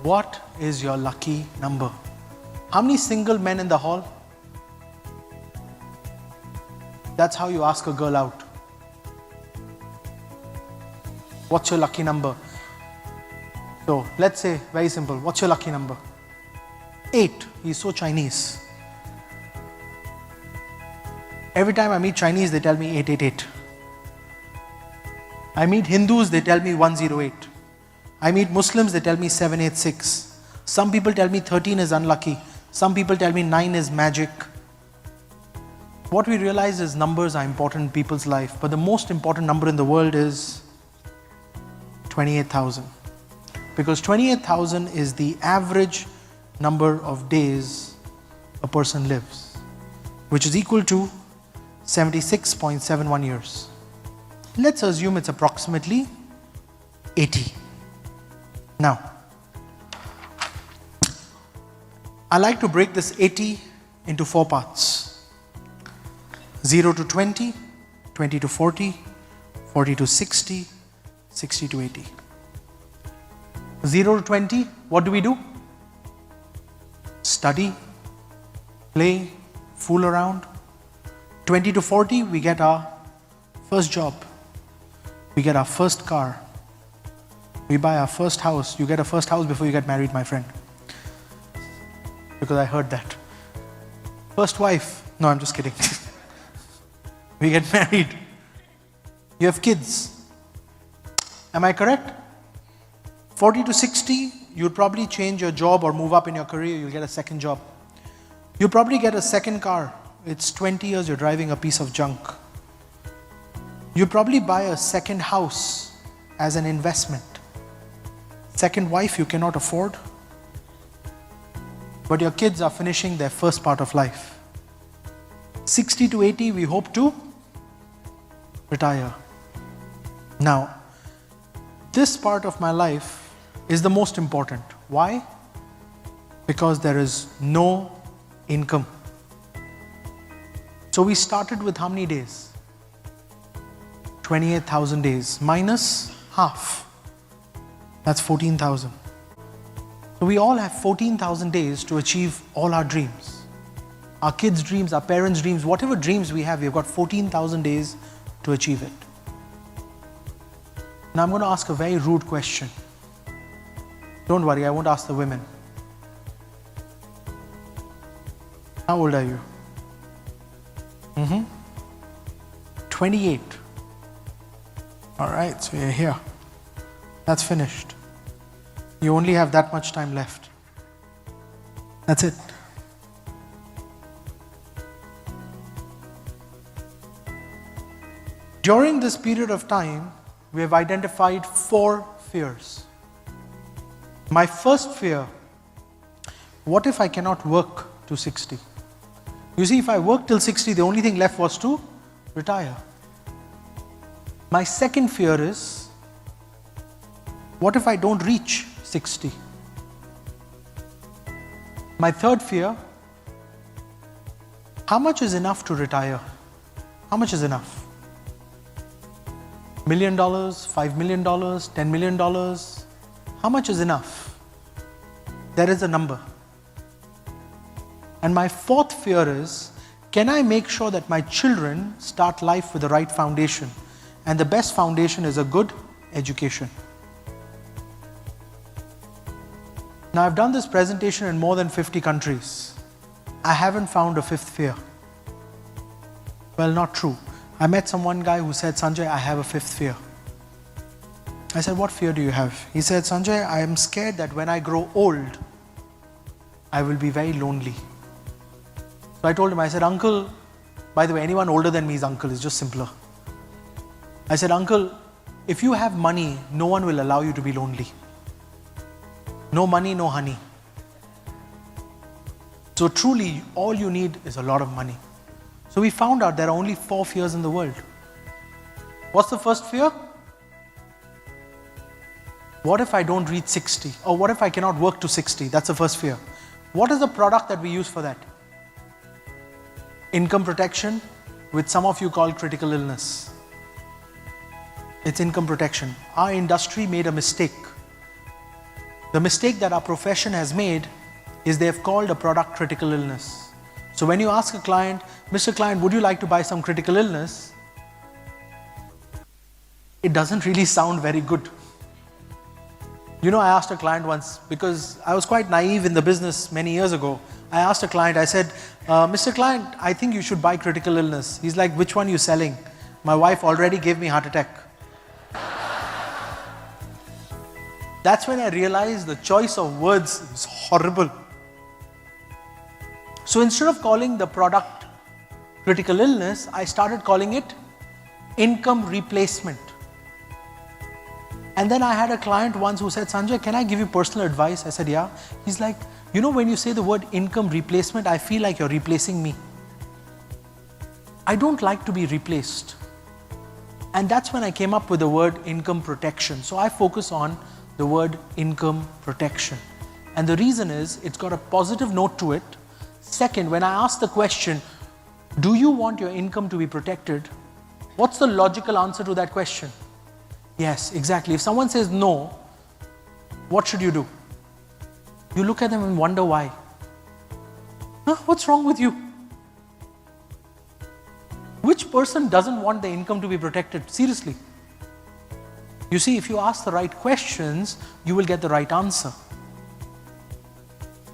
What is your lucky number? How many single men in the hall? That's how you ask a girl out. What's your lucky number? So let's say, very simple, what's your lucky number? 8. He's so Chinese. Every time I meet Chinese, they tell me 888. I meet Hindus, they tell me 108. I meet Muslims, they tell me 786. Some people tell me 13 is unlucky. Some people tell me 9 is magic. What we realize is numbers are important in people's life, but the most important number in the world is 28,000. Because 28,000 is the average number of days a person lives, which is equal to 76.71 years. Let's assume it's approximately 80. Now, I like to break this 80 into 4 parts. 0 to 20, 20 to 40, 40 to 60, 60 to 80. 0 to 20, what do? Study, play, fool around. 20 to 40, we get our first job. We get our first car. We buy our first house. You get a first house before you get married, my friend. Because I heard that. First wife. No, I'm just kidding. We get married. You have kids. Am I correct? 40 to 60, you'll probably change your job or move up in your career. You'll get a second job. You'll probably get a second car. It's 20 years you're driving a piece of junk. You'll probably buy a second house as an investment. Second wife you cannot afford. But your kids are finishing their first part of life. 60 to 80, we hope to retire. Now, this part of my life is the most important. Why? Because there is no income. So we started with how many days? 28,000 days minus half. That's 14,000. So we all have 14,000 days to achieve all our dreams. Our kids' dreams, our parents' dreams, whatever dreams we have, we've got 14,000 days to achieve it. Now I'm going to ask a very rude question. Don't worry, I won't ask the women. How old are you? 28. All right, so you're here. That's finished. You only have that much time left. That's it. During this period of time, we have identified 4 fears. My first fear, what if I cannot work to 60? You see, if I worked till 60, the only thing left was to retire. My second fear is, what if I don't reach 60? My third fear, how much is enough to retire? How much is enough? $1 million, $5 million, $10 million? How much is enough? There is a number. And my fourth fear is, can I make sure that my children start life with the right foundation? And the best foundation is a good education. Now, I've done this presentation in more than 50 countries. I haven't found a fifth fear. Well, not true. I met one guy who said, Sanjay, I have a fifth fear. I said, what fear do you have? He said, Sanjay, I am scared that when I grow old, I will be very lonely. So I told him, I said, uncle, by the way, anyone older than me is uncle, it's just simpler. I said, uncle, if you have money, no one will allow you to be lonely. No money, no honey. So truly, all you need is a lot of money. So we found out there are only 4 fears in the world. What's the first fear? What if I don't reach 60? Or what if I cannot work to 60? That's the first fear. What is the product that we use for that? Income protection, which some of you call critical illness. It's income protection. Our industry made a mistake. The mistake that our profession has made is they've called a product critical illness. So when you ask a client, Mr. Client, would you like to buy some critical illness? It doesn't really sound very good. You know, I asked a client once, because I was quite naive in the business many years ago. I asked a client, I said, Mr. Client, I think you should buy critical illness. He's like, which one are you selling? My wife already gave me a heart attack. That's when I realized the choice of words is horrible. So instead of calling the product critical illness, I started calling it income replacement. And then I had a client once who said, Sanjay, can I give you personal advice? I said, yeah. He's like, you know, when you say the word income replacement, I feel like you're replacing me. I don't like to be replaced. And that's when I came up with the word income protection. So I focus on the word income protection. And the reason is, it's got a positive note to it. Second, when I ask the question, do you want your income to be protected? What's the logical answer to that question? Yes, exactly. If someone says no, what should you do? You look at them and wonder why. Huh? What's wrong with you? Which person doesn't want the income to be protected? Seriously. You see, if you ask the right questions, you will get the right answer.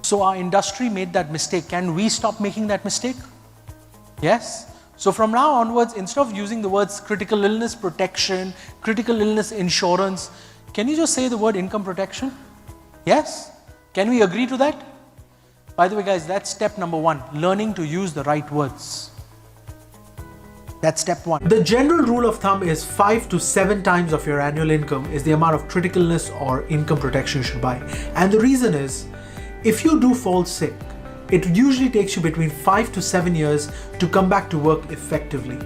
So our industry made that mistake. Can we stop making that mistake? Yes. So from now onwards, instead of using the words critical illness protection, critical illness insurance, can you just say the word income protection? Yes? Can we agree to that? By the way, guys, that's step number 1, learning to use the right words. That's step 1. The general rule of thumb is 5 to 7 times of your annual income is the amount of critical illness or income protection you should buy. And the reason is, if you do fall sick, it usually takes you between 5 to 7 years to come back to work effectively.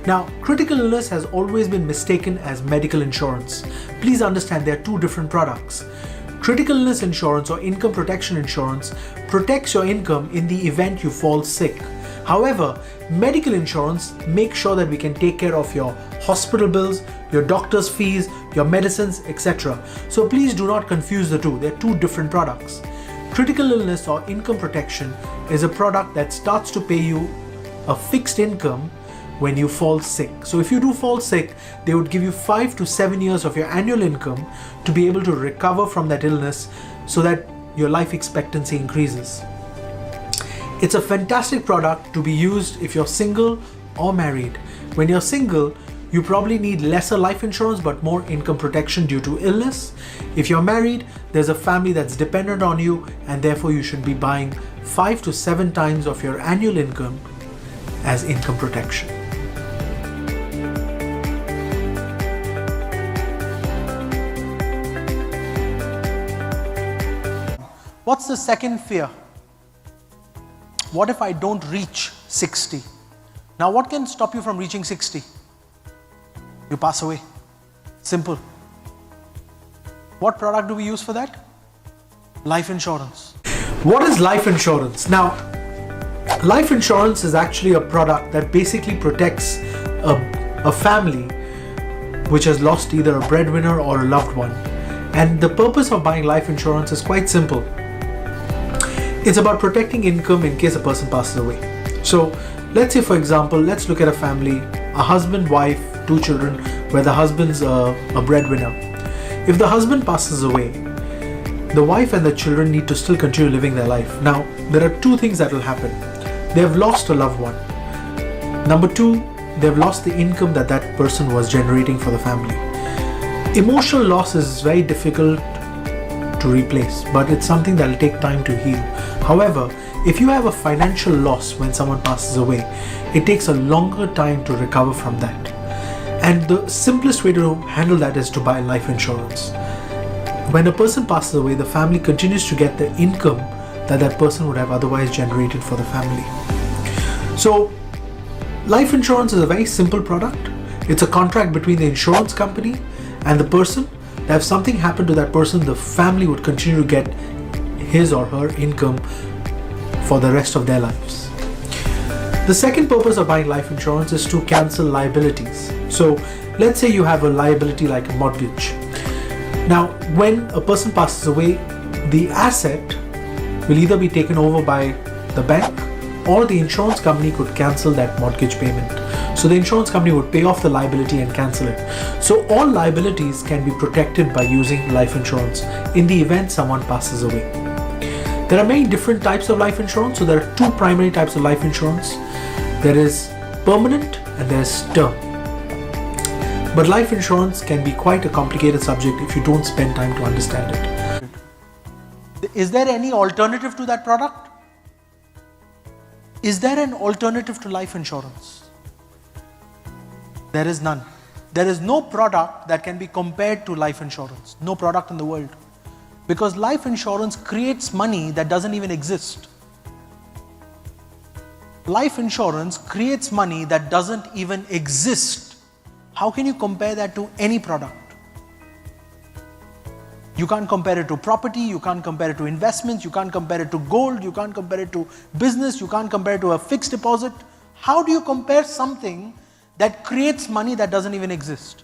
Now, critical illness has always been mistaken as medical insurance. Please understand there are two different products. Critical illness insurance or income protection insurance protects your income in the event you fall sick. However, medical insurance makes sure that we can take care of your hospital bills, your doctor's fees, your medicines, etc. So please do not confuse the two. They're two different products. Critical illness or income protection is a product that starts to pay you a fixed income when you fall sick. So if you do fall sick, they would give you 5 to 7 years of your annual income to be able to recover from that illness so that your life expectancy increases. It's a fantastic product to be used if you're single or married. When you're single, you probably need lesser life insurance but more income protection due to illness. If you're married, there's a family that's dependent on you, and therefore you should be buying 5 to 7 times of your annual income as income protection. What's the second fear? What if I don't reach 60? Now, what can stop you from reaching 60? You pass away. Simple. What product do we use for that? Life insurance. What is life insurance? Now, life insurance is actually a product that basically protects a family which has lost either a breadwinner or a loved one. And the purpose of buying life insurance is quite simple. It's about protecting income in case a person passes away. So let's say, for example, let's look at a family, a husband, wife, 2 children, where the husband's a breadwinner. If the husband passes away, the wife and the children need to still continue living their life. Now, there are 2 things that will happen. They have lost a loved one. Number 2, they've lost the income that that person was generating for the family. Emotional loss is very difficult to replace, but it's something that will take time to heal. However, if you have a financial loss when someone passes away, it takes a longer time to recover from that. And the simplest way to handle that is to buy life insurance. When a person passes away, the family continues to get the income that that person would have otherwise generated for the family. So, life insurance is a very simple product. It's a contract between the insurance company and the person. That if something happened to that person, the family would continue to get his or her income for the rest of their lives. The second purpose of buying life insurance is to cancel liabilities. So let's say you have a liability like a mortgage. Now, when a person passes away, the asset will either be taken over by the bank or the insurance company could cancel that mortgage payment. So the insurance company would pay off the liability and cancel it. So all liabilities can be protected by using life insurance in the event someone passes away. There are many different types of life insurance. So there are two primary types of life insurance. There is permanent and there is term. But life insurance can be quite a complicated subject if you don't spend time to understand it. Is there any alternative to that product? Is there an alternative to life insurance? There is none. There is no product that can be compared to life insurance. No product in the world. Because life insurance creates money that doesn't even exist. Life insurance creates money that doesn't even exist. How can you compare that to any product? You can't compare it to property, you can't compare it to investments, you can't compare it to gold, you can't compare it to business, you can't compare it to a fixed deposit. How do you compare something that creates money that doesn't even exist?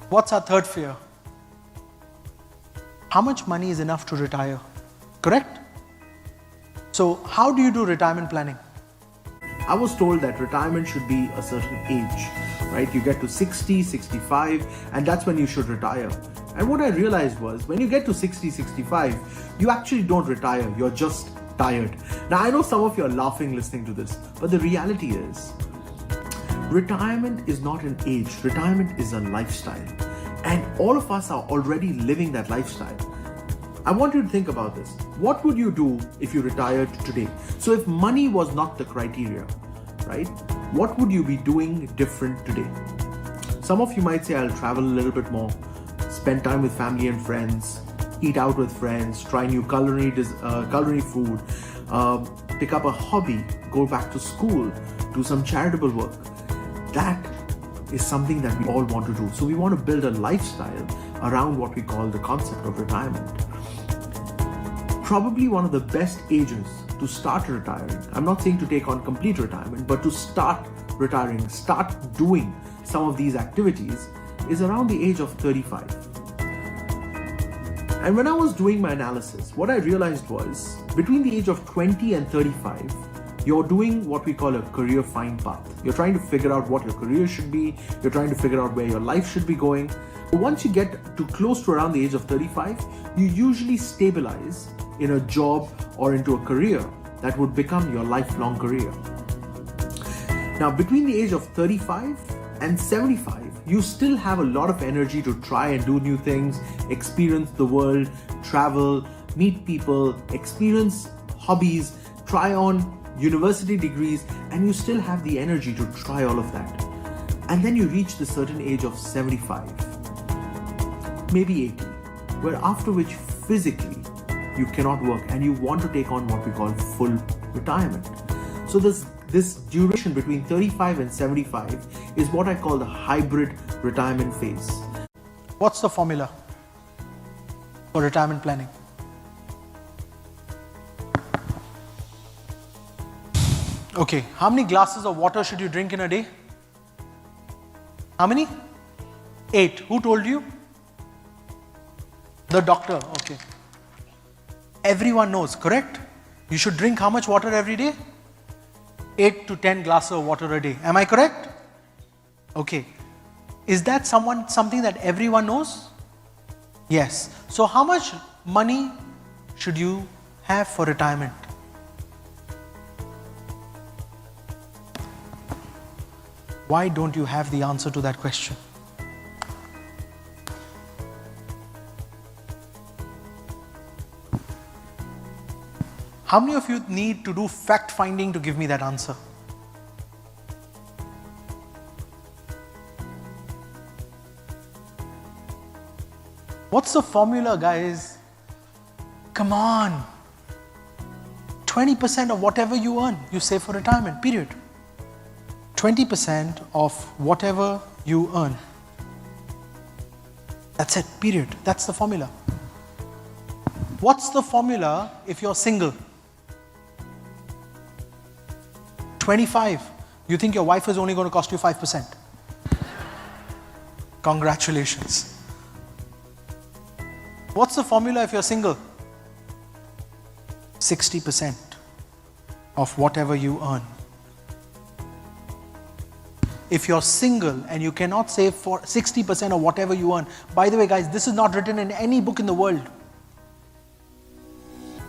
What's our third fear? How much money is enough to retire? Correct? So how do you do retirement planning? I was told that retirement should be a certain age, right? You get to 60, 65, and that's when you should retire. And what I realized was when you get to 60, 65, you actually don't retire, you're just tired. Now, I know some of you are laughing listening to this, but the reality is, retirement is not an age, retirement is a lifestyle. And all of us are already living that lifestyle. I want you to think about this. What would you do if you retired today? So if money was not the criteria, right? What would you be doing different today? Some of you might say, I'll travel a little bit more, spend time with family and friends, eat out with friends, try new culinary food, pick up a hobby, go back to school, do some charitable work. That is something that we all want to do. So we want to build a lifestyle around what we call the concept of retirement. Probably one of the best ages to start retiring, I'm not saying to take on complete retirement, but to start retiring, start doing some of these activities is around the age of 35. And when I was doing my analysis, what I realized was between the age of 20 and 35, you're doing what we call a career find path. You're trying to figure out what your career should be. You're trying to figure out where your life should be going. But once you get to close to around the age of 35, you usually stabilize in a job or into a career that would become your lifelong career. Now, between the age of 35 and 75, you still have a lot of energy to try and do new things, experience the world, travel, meet people, experience hobbies, try on university degrees, and you still have the energy to try all of that. And then you reach the certain age of 75, maybe 80, where after which physically you cannot work and you want to take on what we call full retirement. So this duration between 35 and 75 is what I call the hybrid retirement phase. What's the formula for retirement planning? Okay, how many glasses of water should you drink in a day? How many? 8. Who told you? The doctor. Okay. Everyone knows, correct? You should drink how much water every day? 8 to 10 glasses of water a day. Am I correct? Okay. Is that something that everyone knows? Yes. So how much money should you have for retirement? Why don't you have the answer to that question? How many of you need to do fact finding to give me that answer? What's the formula, guys? Come on. 20% of whatever you earn, you save for retirement, period. 20% of whatever you earn. That's it, period. That's the formula. What's the formula if you're single? 25. You think your wife is only going to cost you 5%? Congratulations. What's the formula if you're single? 60% of whatever you earn. If you're single and you cannot save for 60% of whatever you earn, by the way guys, this is not written in any book in the world.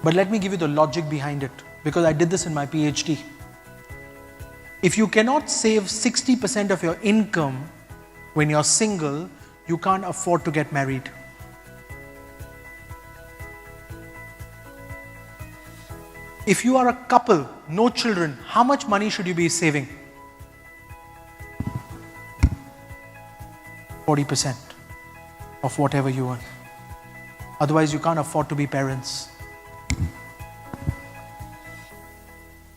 But let me give you the logic behind it, because I did this in my PhD. If you cannot save 60% of your income when you're single, you can't afford to get married. If you are a couple, no children, how much money should you be saving? 40% of whatever you earn. Otherwise, you can't afford to be parents.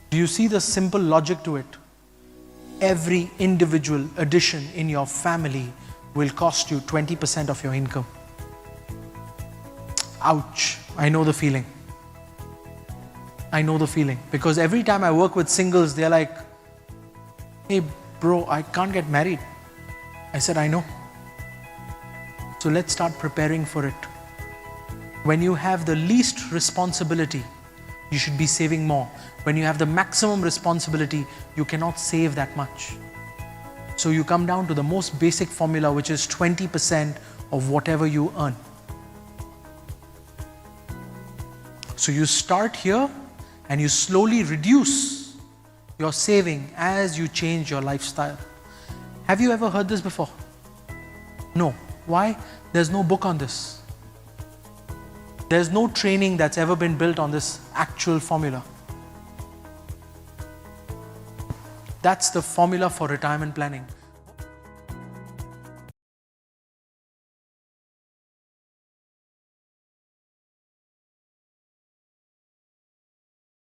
Do you see the simple logic to it? Every individual addition in your family will cost you 20% of your income. Ouch, I know the feeling. I know the feeling. Because every time I work with singles, they're like, hey bro, I can't get married. I said, I know. So let's start preparing for it. When you have the least responsibility, you should be saving more. When you have the maximum responsibility, you cannot save that much. So you come down to the most basic formula, which is 20% of whatever you earn. So you start here and you slowly reduce your saving as you change your lifestyle. Have you ever heard this before? No. Why? There's no book on this. There's no training that's ever been built on this actual formula. That's the formula for retirement planning.